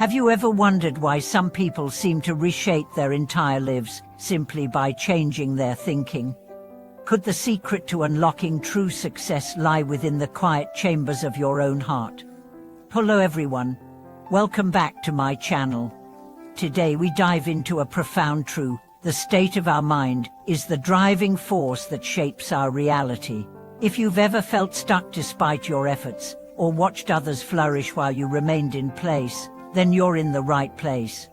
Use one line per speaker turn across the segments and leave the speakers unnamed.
Have you ever wondered why some people seem to reshape their entire lives simply by changing their thinking? Could the secret to unlocking true success lie within the quiet chambers of your own heart? Hello everyone, welcome back to my channel. Today we dive into a profound truth. The state of our mind is the driving force that shapes our reality. If you've ever felt stuck despite your efforts, or watched others flourish while you remained in place, then you're in the right place.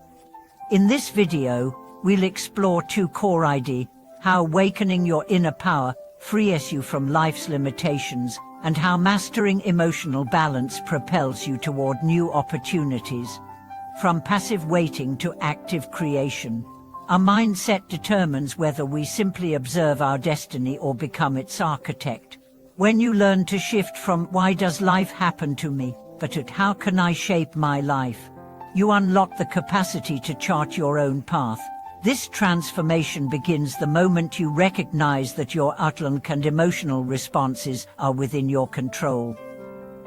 In this video, we'll explore two core ideas: how awakening your inner power frees you from life's limitations, and how mastering emotional balance propels you toward new opportunities. From passive waiting to active creation, our mindset determines whether we simply observe our destiny or become its architect. When you learn to shift from "why does life happen to me?" but at "how can I shape my life?", you unlock the capacity to chart your own path. This transformation begins the moment you recognize that your outlook and emotional responses are within your control.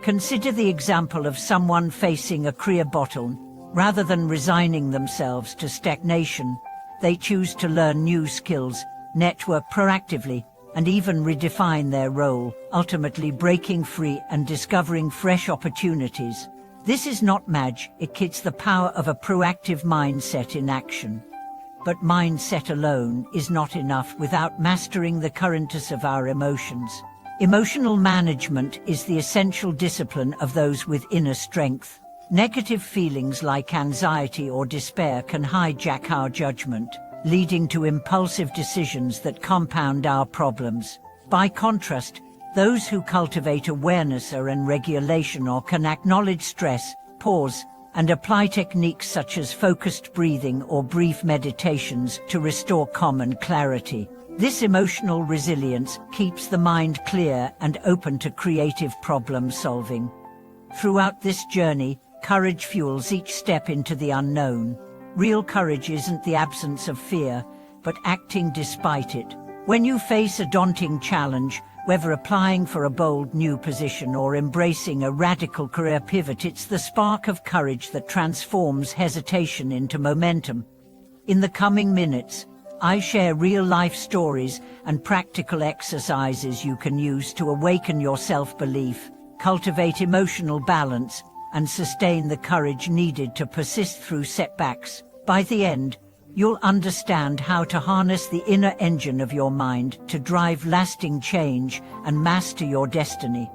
Consider the example of someone facing a career bottom. Rather than resigning themselves to stagnation, they choose to learn new skills, network proactively, and even redefine their role, ultimately breaking free and discovering fresh opportunities. This is not magic, it's the power of a proactive mindset in action. But mindset alone is not enough without mastering the currents of our emotions. Emotional management is the essential discipline of those with inner strength. Negative feelings like anxiety or despair can hijack our judgment, leading to impulsive decisions that compound our problems. By contrast, those who cultivate awareness and regulation or can acknowledge stress, pause, and apply techniques such as focused breathing or brief meditations to restore calm and clarity. This emotional resilience keeps the mind clear and open to creative problem solving. Throughout this journey, courage fuels each step into the unknown. Real courage isn't the absence of fear, but acting despite it. When you face a daunting challenge, whether applying for a bold new position or embracing a radical career pivot, it's the spark of courage that transforms hesitation into momentum. In the coming minutes, I share real-life stories and practical exercises you can use to awaken your self-belief, cultivate emotional balance, and sustain the courage needed to persist through setbacks. By the end, you'll understand how to harness the inner engine of your mind to drive lasting change and master your destiny.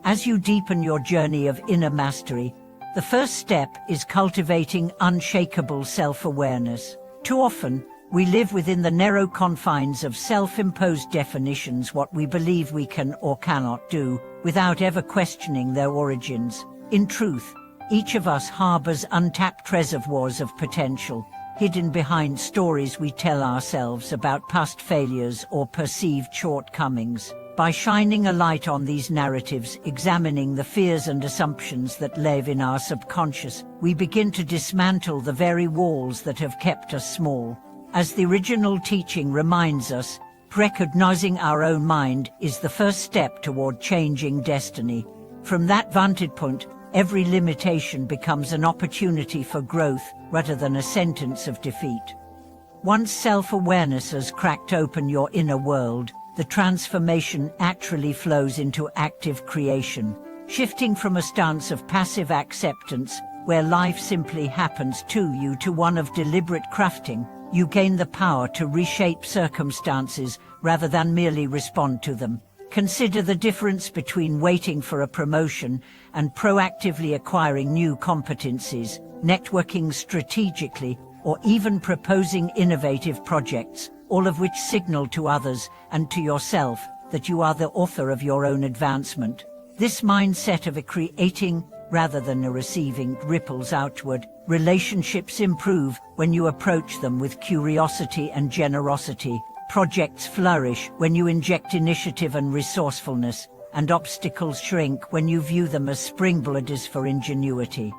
As you deepen your journey of inner mastery, the first step is cultivating unshakable self-awareness. Too often, we live within the narrow confines of self-imposed definitions, what we believe we can or cannot do, without ever questioning their origins. In truth, each of us harbors untapped reservoirs of potential, hidden behind stories we tell ourselves about past failures or perceived shortcomings. By shining a light on these narratives, examining the fears and assumptions that live in our subconscious, we begin to dismantle the very walls that have kept us small. As the original teaching reminds us, recognizing our own mind is the first step toward changing destiny. From that vantage point, every limitation becomes an opportunity for growth rather than a sentence of defeat. Once self-awareness has cracked open your inner world, the transformation naturally flows into active creation. Shifting from a stance of passive acceptance, where life simply happens to you, to one of deliberate crafting, you gain the power to reshape circumstances rather than merely respond to them. Consider the difference between waiting for a promotion and proactively acquiring new competencies, networking strategically, or even proposing innovative projects, all of which signal to others and to yourself that you are the author of your own advancement. This mindset of a creating rather than a receiving ripples outward. Relationships improve when you approach them with curiosity and generosity. Projects flourish when you inject initiative and resourcefulness, and obstacles shrink when you view them as springboards for ingenuity.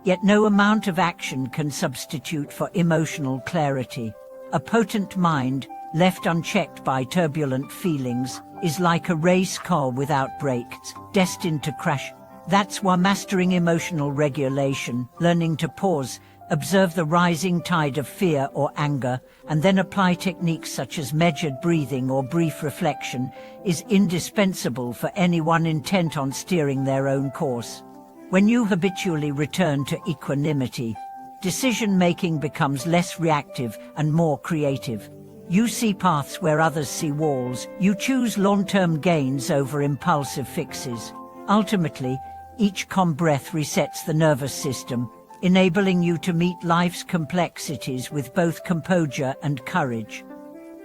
Yet no amount of action can substitute for emotional clarity. A potent mind, left unchecked by turbulent feelings, is like a race car without brakes, destined to crash. That's why mastering emotional regulation, learning to pause, observe the rising tide of fear or anger, and then apply techniques such as measured breathing or brief reflection, is indispensable for anyone intent on steering their own course. When you habitually return to equanimity, decision-making becomes less reactive and more creative. You see paths where others see walls. You choose long-term gains over impulsive fixes. Ultimately, each calm breath resets the nervous system, enabling you to meet life's complexities with both composure and courage.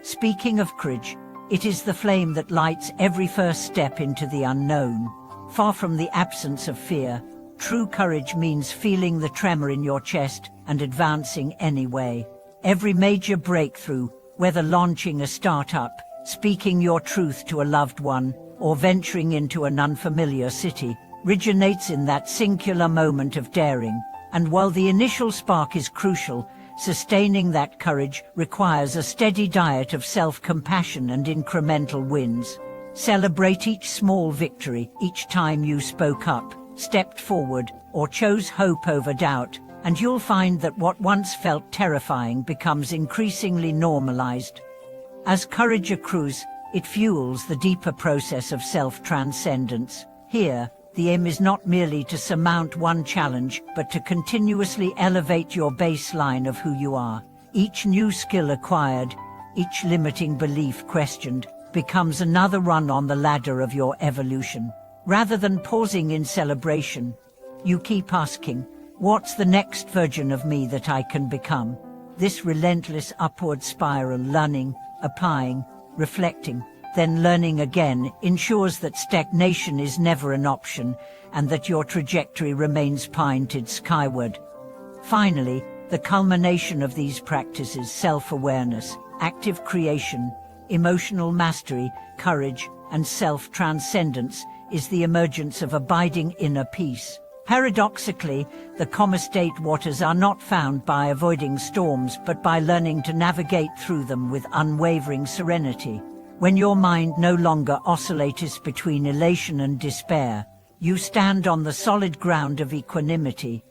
Speaking of courage, it is the flame that lights every first step into the unknown. Far from the absence of fear, true courage means feeling the tremor in your chest and advancing anyway. Every major breakthrough, whether launching a startup, speaking your truth to a loved one, or venturing into an unfamiliar city, originates in that singular moment of daring. And while the initial spark is crucial, sustaining that courage requires a steady diet of self-compassion and incremental wins. Celebrate each small victory, each time you spoke up, stepped forward, or chose hope over doubt, and you'll find that what once felt terrifying becomes increasingly normalized. As courage accrues, it fuels the deeper process of self-transcendence. Here, the aim is not merely to surmount one challenge, but to continuously elevate your baseline of who you are. Each new skill acquired, each limiting belief questioned, becomes another rung on the ladder of your evolution. Rather than pausing in celebration, you keep asking, what's the next version of me that I can become? This relentless upward spiral, learning, applying, reflecting, then learning again, ensures that stagnation is never an option and that your trajectory remains pointed skyward. Finally, the culmination of these practices, self-awareness, active creation, emotional mastery, courage, and self-transcendence, is the emergence of abiding inner peace. Paradoxically, the calmer state waters are not found by avoiding storms, but by learning to navigate through them with unwavering serenity. When your mind no longer oscillates between elation and despair, you stand on the solid ground of equanimity,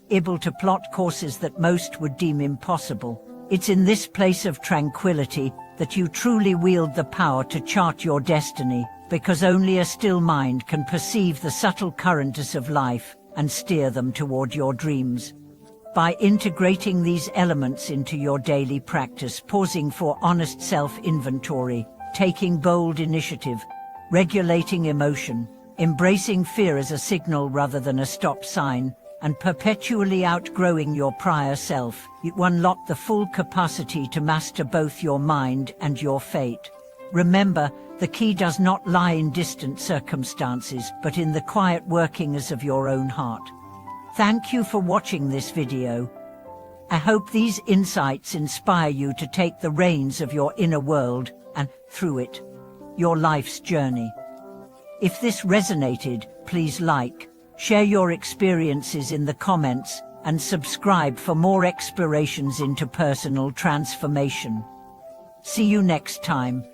able to plot courses that most would deem impossible. It's in this place of tranquility that you truly wield the power to chart your destiny, because only a still mind can perceive the subtle currents of life and steer them toward your dreams. By integrating these elements into your daily practice, pausing for honest self-inventory, taking bold initiative, regulating emotion, embracing fear as a signal rather than a stop sign, and perpetually outgrowing your prior self, you unlock the full capacity to master both your mind and your fate. Remember, the key does not lie in distant circumstances, but in the quiet workings of your own heart. Thank you for watching this video. I hope these insights inspire you to take the reins of your inner world and, through it, your life's journey. If this resonated, please like, share your experiences in the comments, and subscribe for more explorations into personal transformation. See you next time.